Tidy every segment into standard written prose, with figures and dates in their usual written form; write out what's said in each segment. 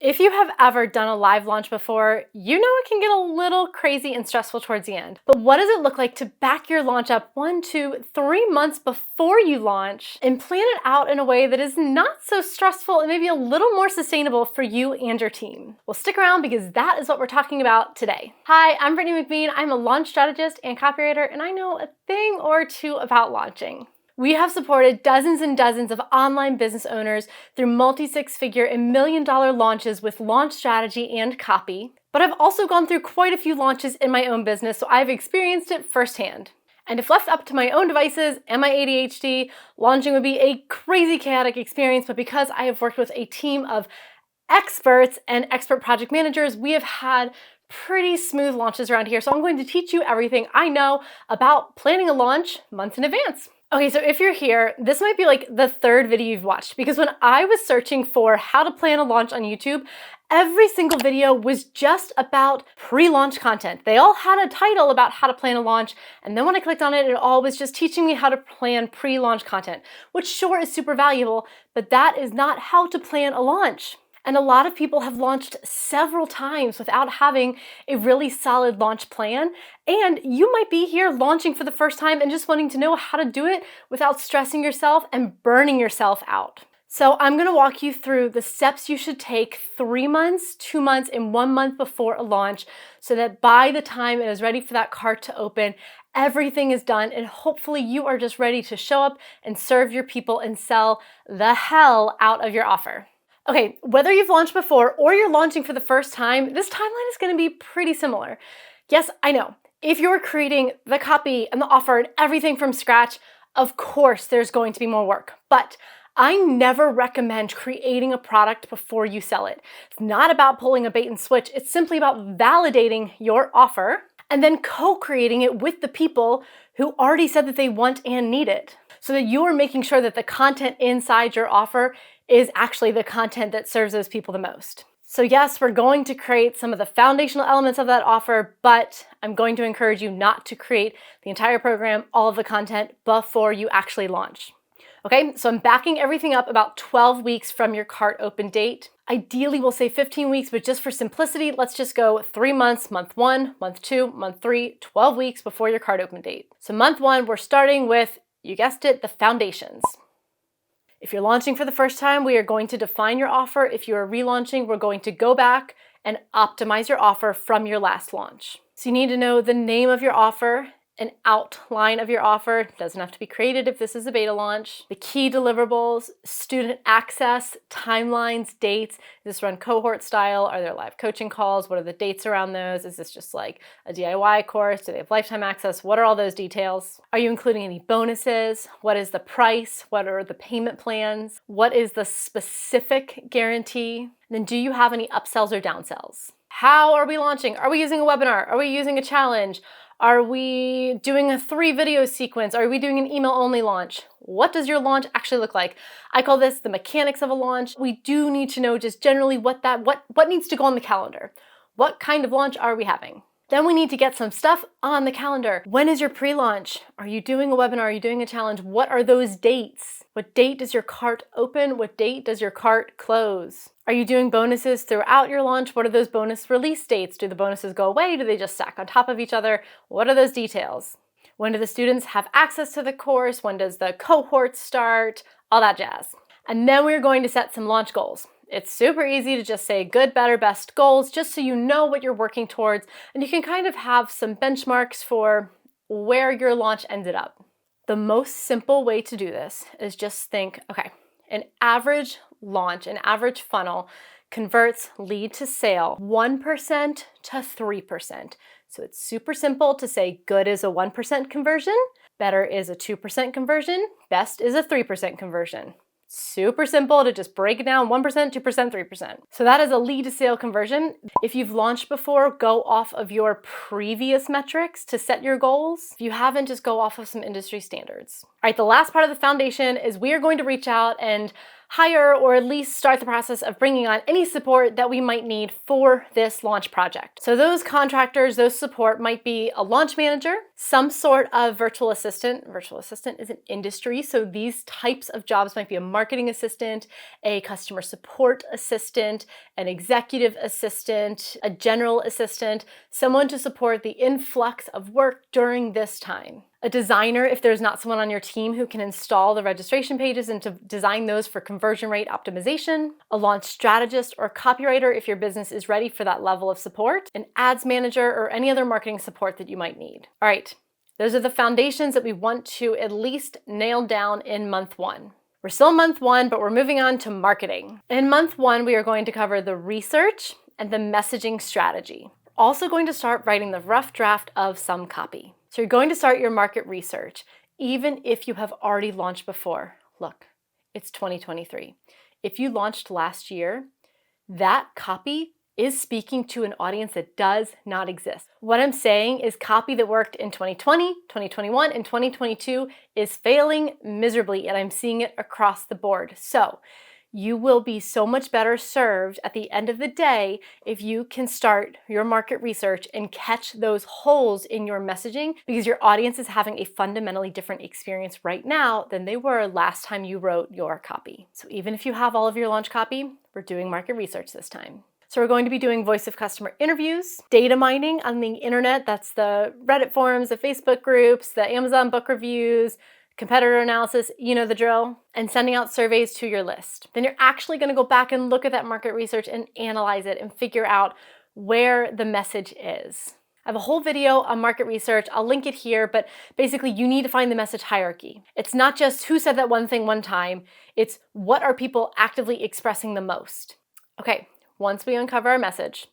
If you have ever done a live launch before, you know it can get a little crazy and stressful towards the end. But what does it look like to back your launch up 1, 2, 3 months before you launch and plan it out in a way that is not so stressful and maybe a little more sustainable for you and your team? Well, stick around because that is what we're talking about today. Hi, I'm Brittany McBean. I'm a launch strategist and copywriter, and I know a thing or two about launching. We have supported dozens and dozens of online business owners through multi-six-figure and million-dollar launches with launch strategy and copy. But I've also gone through quite a few launches in my own business, so I've experienced it firsthand. And if left up to my own devices and my ADHD, launching would be a crazy chaotic experience, but because I have worked with a team of experts and expert project managers, we have had pretty smooth launches around here. So I'm going to teach you everything I know about planning a launch months in advance. Okay, so if you're here, this might be like the third video you've watched, because when I was searching for how to plan a launch on YouTube, every single video was just about pre-launch content. They all had a title about how to plan a launch, and then when I clicked on it, it all was just teaching me how to plan pre-launch content, which sure is super valuable, but that is not how to plan a launch. And a lot of people have launched several times without having a really solid launch plan. And you might be here launching for the first time and just wanting to know how to do it without stressing yourself and burning yourself out. So I'm going to walk you through the steps you should take 3 months, 2 months, and 1 month before a launch so that by the time it is ready for that cart to open, everything is done and hopefully you are just ready to show up and serve your people and sell the hell out of your offer. Okay, whether you've launched before or you're launching for the first time, this timeline is going to be pretty similar. Yes, I know. If you're creating the copy and the offer and everything from scratch, of course there's going to be more work. But I never recommend creating a product before you sell it. It's not about pulling a bait and switch. It's simply about validating your offer and then co-creating it with the people who already said that they want and need it, so that you are making sure that the content inside your offer is actually the content that serves those people the most. So yes, we're going to create some of the foundational elements of that offer, but I'm going to encourage you not to create the entire program, all of the content before you actually launch. Okay, so I'm backing everything up about 12 weeks from your cart open date. Ideally, we'll say 15 weeks, but just for simplicity, let's just go 3 months, month 1, month 2, month 3, 12 weeks before your cart open date. So month 1, we're starting with, you guessed it, the foundations. If you're launching for the first time, we are going to define your offer. If you are relaunching, we're going to go back and optimize your offer from your last launch. So you need to know the name of your offer, an outline of your offer. It doesn't have to be created if this is a beta launch. The key deliverables, student access, timelines, dates. Is this run cohort style? Are there live coaching calls? What are the dates around those? Is this just like a DIY course? Do they have lifetime access? What are all those details? Are you including any bonuses? What is the price? What are the payment plans? What is the specific guarantee? And then do you have any upsells or downsells? How are we launching? Are we using a webinar? Are we using a challenge? Are we doing a 3-video sequence? Are we doing an email-only launch? What does your launch actually look like? I call this the mechanics of a launch. We do need to know just generally what needs to go on the calendar. What kind of launch are we having? Then we need to get some stuff on the calendar. When is your pre-launch? Are you doing a webinar? Are you doing a challenge? What are those dates? What date does your cart open? What date does your cart close? Are you doing bonuses throughout your launch? What are those bonus release dates? Do the bonuses go away? Do they just stack on top of each other? What are those details? When do the students have access to the course? When does the cohort start? All that jazz. And then we're going to set some launch goals. It's super easy to just say good, better, best goals, just so you know what you're working towards, and you can kind of have some benchmarks for where your launch ended up. The most simple way to do this is just think, okay, an average launch, an average funnel converts lead to sale 1% to 3%. So it's super simple to say good is a 1% conversion, better is a 2% conversion, best is a 3% conversion. Super simple to just break it down 1%, 2%, 3%. So that is a lead to sale conversion. If you've launched before, go off of your previous metrics to set your goals. If you haven't, just go off of some industry standards. right, the last part of the foundation is we are going to reach out and hire or at least start the process of bringing on any support that we might need for this launch project. So those contractors, those support might be a launch manager, some sort of virtual assistant. Virtual assistant is an industry, so these types of jobs might be a marketing assistant, a customer support assistant, an executive assistant, a general assistant, someone to support the influx of work during this time. A designer, if there's not someone on your team who can install the registration pages and to design those for conversion rate optimization. A launch strategist or copywriter if your business is ready for that level of support. An ads manager or any other marketing support that you might need. All right, those are the foundations that we want to at least nail down in month 1. We're still in month 1, but we're moving on to marketing. In month 1, we are going to cover the research and the messaging strategy. We're also going to start writing the rough draft of some copy. So you're going to start your market research, even if you have already launched before. Look, it's 2023. If you launched last year, that copy is speaking to an audience that does not exist. What I'm saying is copy that worked in 2020, 2021, and 2022 is failing miserably, and I'm seeing it across the board. So you will be so much better served at the end of the day if you can start your market research and catch those holes in your messaging, because your audience is having a fundamentally different experience right now than they were last time you wrote your copy. So even if you have all of your launch copy, we're doing market research this time. So we're going to be doing voice of customer interviews, data mining on the internet. That's the Reddit forums, the Facebook groups, the Amazon book reviews, competitor analysis, you know the drill, and sending out surveys to your list. Then you're actually going to go back and look at that market research and analyze it and figure out where the message is. I have a whole video on market research. I'll link it here, but basically you need to find the message hierarchy. It's not just who said that one thing one time, it's what are people actively expressing the most. Okay, once we uncover our message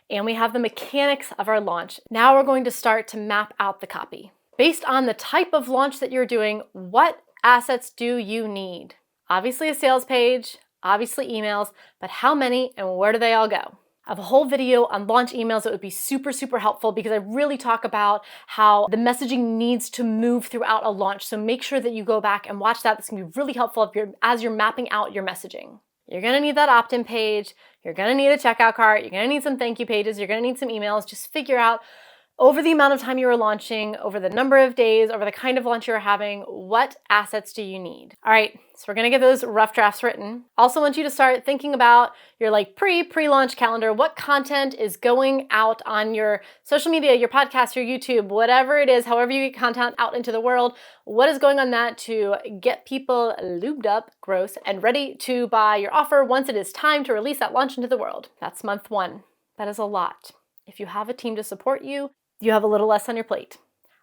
and we have the mechanics of our launch, now we're going to start to map out the copy. Based on the type of launch that you're doing, what assets do you need? Obviously a sales page, obviously emails, but how many and where do they all go? I have a whole video on launch emails that would be super, super helpful because I really talk about how the messaging needs to move throughout a launch. So make sure that you go back and watch that. This can be really helpful as you're mapping out your messaging. You're gonna need that opt-in page. You're gonna need a checkout cart. You're gonna need some thank you pages. You're gonna need some emails. Just figure out over the amount of time you are launching, over the number of days, over the kind of launch you're having, what assets do you need? All right, so we're gonna get those rough drafts written. Also want you to start thinking about your pre-launch calendar. What content is going out on your social media, your podcast, your YouTube, whatever it is, however you get content out into the world, what is going on that to get people lubed up, gross, and ready to buy your offer once it is time to release that launch into the world. That's month 1. That is a lot. If you have a team to support you, you have a little less on your plate.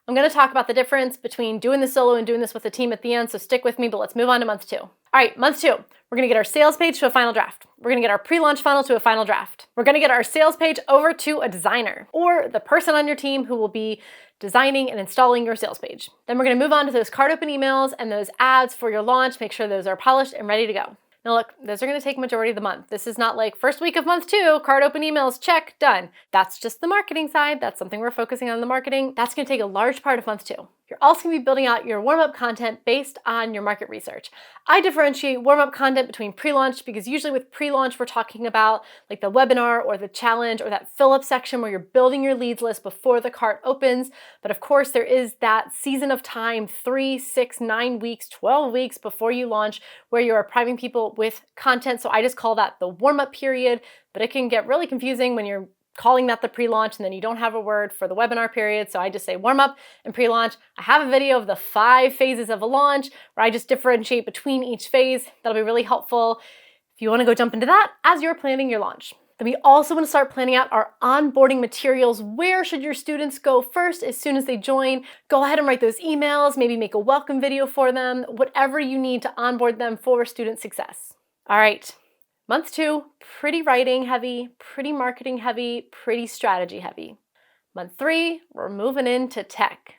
I'm going to talk about the difference between doing this solo and doing this with a team at the end, so stick with me, but let's move on to month 2. All right, month 2, we're going to get our sales page to a final draft. We're going to get our pre-launch funnel to a final draft. We're going to get our sales page over to a designer or the person on your team who will be designing and installing your sales page. Then we're going to move on to those cart open emails and those ads for your launch. Make sure those are polished and ready to go. Now look, those are going to take majority of the month. This is not like first week of month 2, cart open emails, check, done. That's just the marketing side. That's something we're focusing on in the marketing. That's going to take a large part of month 2. You're also going to be building out your warm-up content based on your market research. I differentiate warm-up content between pre-launch because usually with pre-launch, we're talking about like the webinar or the challenge or that fill-up section where you're building your leads list before the cart opens. But of course, there is that season of time, 3, 6, 9 weeks, 12 weeks before you launch where you are priming people with content. So I just call that the warm-up period, but it can get really confusing when you're calling that the pre-launch and then you don't have a word for the webinar period. So I just say warm up and pre-launch. I have a video of the 5 phases of a launch where I just differentiate between each phase. That'll be really helpful if you want to go jump into that as you're planning your launch. Then we also want to start planning out our onboarding materials. Where should your students go first as soon as they join? Go ahead and write those emails, maybe make a welcome video for them, whatever you need to onboard them for student success. All right. Month 2, pretty writing heavy, pretty marketing heavy, pretty strategy heavy. Month 3, we're moving into tech.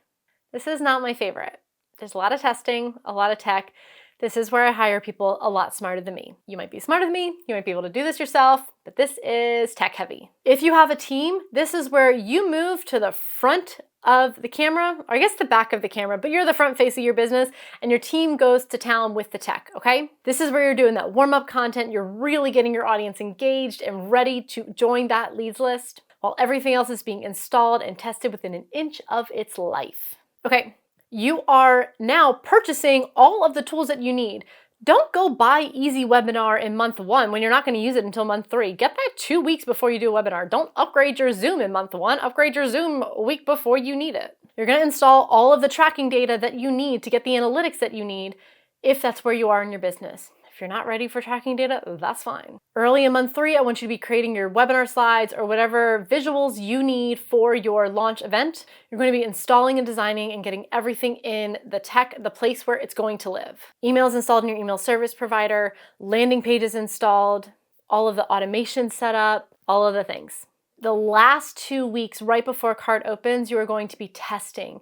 This is not my favorite. There's a lot of testing, a lot of tech. This is where I hire people a lot smarter than me. You might be smarter than me, you might be able to do this yourself, but this is tech heavy. If you have a team, this is where you move to the front of the camera, or I guess the back of the camera, but you're the front face of your business and your team goes to town with the tech, okay? This is where you're doing that warm-up content. You're really getting your audience engaged and ready to join that leads list while everything else is being installed and tested within an inch of its life. Okay, you are now purchasing all of the tools that you need. Don't go buy Easy Webinar in month 1 when you're not going to use it until month 3. Get that 2 weeks before you do a webinar. Don't upgrade your Zoom in month 1. Upgrade your Zoom a week before you need it. You're going to install all of the tracking data that you need to get the analytics that you need if that's where you are in your business. If you're not ready for tracking data, that's fine. Early in month 3, I want you to be creating your webinar slides or whatever visuals you need for your launch event. You're going to be installing and designing and getting everything in the tech, the place where it's going to live. Emails installed in your email service provider, landing pages installed, all of the automation set up, all of the things. The last 2 weeks right before cart opens, you are going to be testing,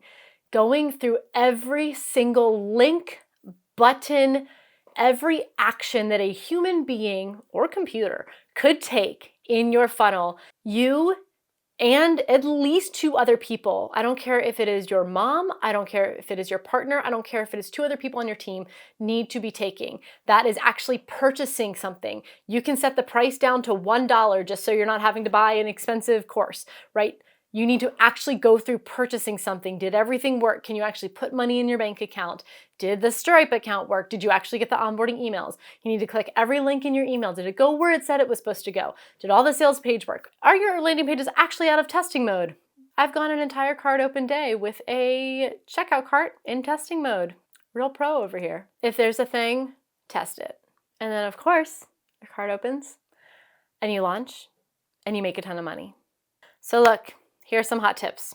going through every single link, button, every action that a human being or computer could take in your funnel. You and at least 2 other people. I don't care if it is your mom, I don't care if it is your partner, I don't care if it is 2 other people on your team need to be taking. That is actually purchasing something. You can set the price down to $1 just so you're not having to buy an expensive course, right? You need to actually go through purchasing something. Did everything work? Can you actually put money in your bank account? Did the Stripe account work? Did you actually get the onboarding emails? You need to click every link in your email. Did it go where it said it was supposed to go? Did all the sales page work? Are your landing pages actually out of testing mode? I've gone an entire cart open day with a checkout cart in testing mode. Real pro over here. If there's a thing, test it. And then of course, your cart opens and you launch and you make a ton of money. So look, here are some hot tips.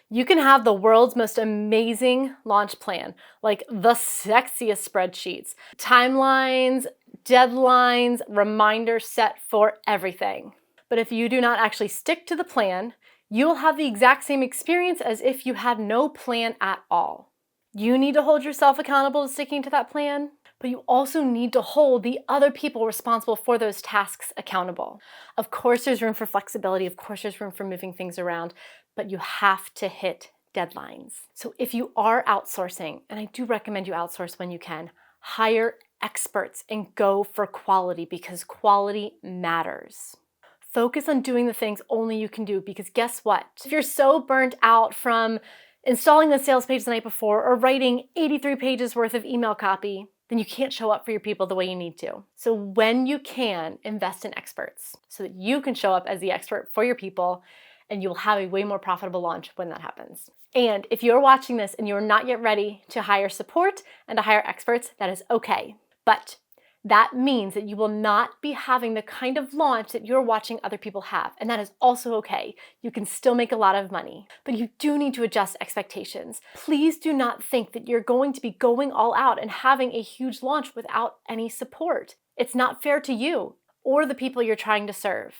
You can have the world's most amazing launch plan, like the sexiest spreadsheets, timelines, deadlines, reminders set for everything. But if you do not actually stick to the plan, you will have the exact same experience as if you had no plan at all. You need to hold yourself accountable to sticking to that plan, but you also need to hold the other people responsible for those tasks accountable. Of course, there's room for flexibility. Of course, there's room for moving things around, but you have to hit deadlines. So if you are outsourcing, and I do recommend you outsource when you can, hire experts and go for quality because quality matters. Focus on doing the things only you can do because guess what? If you're so burnt out from installing the sales page the night before or writing 83 pages worth of email copy, then you can't show up for your people the way you need to. So when you can, invest in experts so that you can show up as the expert for your people and you'll have a way more profitable launch when that happens. And if you're watching this and you're not yet ready to hire support and to hire experts, that is okay. But that means that you will not be having the kind of launch that you're watching other people have. And that is also okay. You can still make a lot of money, but you do need to adjust expectations. Please do not think that you're going to be going all out and having a huge launch without any support. It's not fair to you or the people you're trying to serve.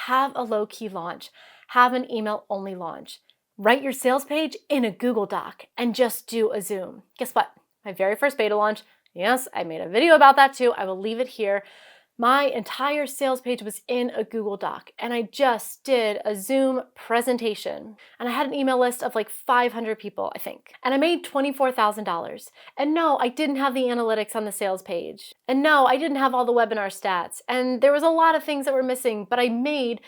Have a low-key launch. Have an email-only launch. Write your sales page in a Google Doc and just do a Zoom. Guess what? My very first beta launch, yes, I made a video about that too. I will leave it here. My entire sales page was in a Google Doc and I just did a Zoom presentation and I had an email list of like 500 people, I think. And I made $24,000. And no, I didn't have the analytics on the sales page. And no, I didn't have all the webinar stats. And there was a lot of things that were missing, but I made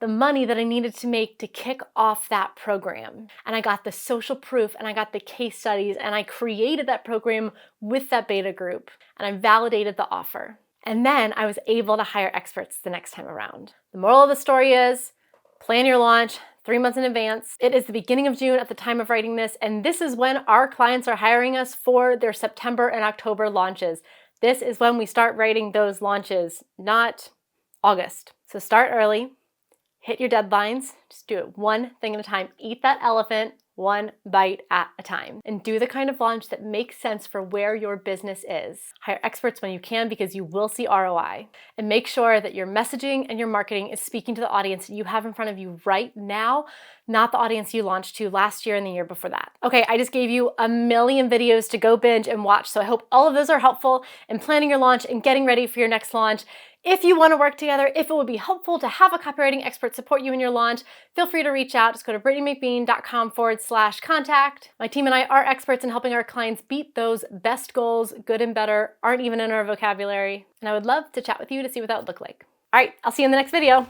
the money that I needed to make to kick off that program. And I got the social proof and I got the case studies and I created that program with that beta group and I validated the offer. And then I was able to hire experts the next time around. The moral of the story is plan your launch 3 months in advance. It is the beginning of June at the time of writing this, and this is when our clients are hiring us for their September and October launches. This is when we start writing those launches, not August. So start early. Hit your deadlines, just do it one thing at a time. Eat that elephant one bite at a time. And do the kind of launch that makes sense for where your business is. Hire experts when you can because you will see ROI. And make sure that your messaging and your marketing is speaking to the audience that you have in front of you right now, not the audience you launched to last year and the year before that. Okay, I just gave you a million videos to go binge and watch, so I hope all of those are helpful in planning your launch and getting ready for your next launch. If you want to work together, if it would be helpful to have a copywriting expert support you in your launch, feel free to reach out. Just go to brittanyMcBean.com/contact. My team and I are experts in helping our clients beat those best goals. Good and better aren't even in our vocabulary. And I would love to chat with you to see what that would look like. All right, I'll see you in the next video.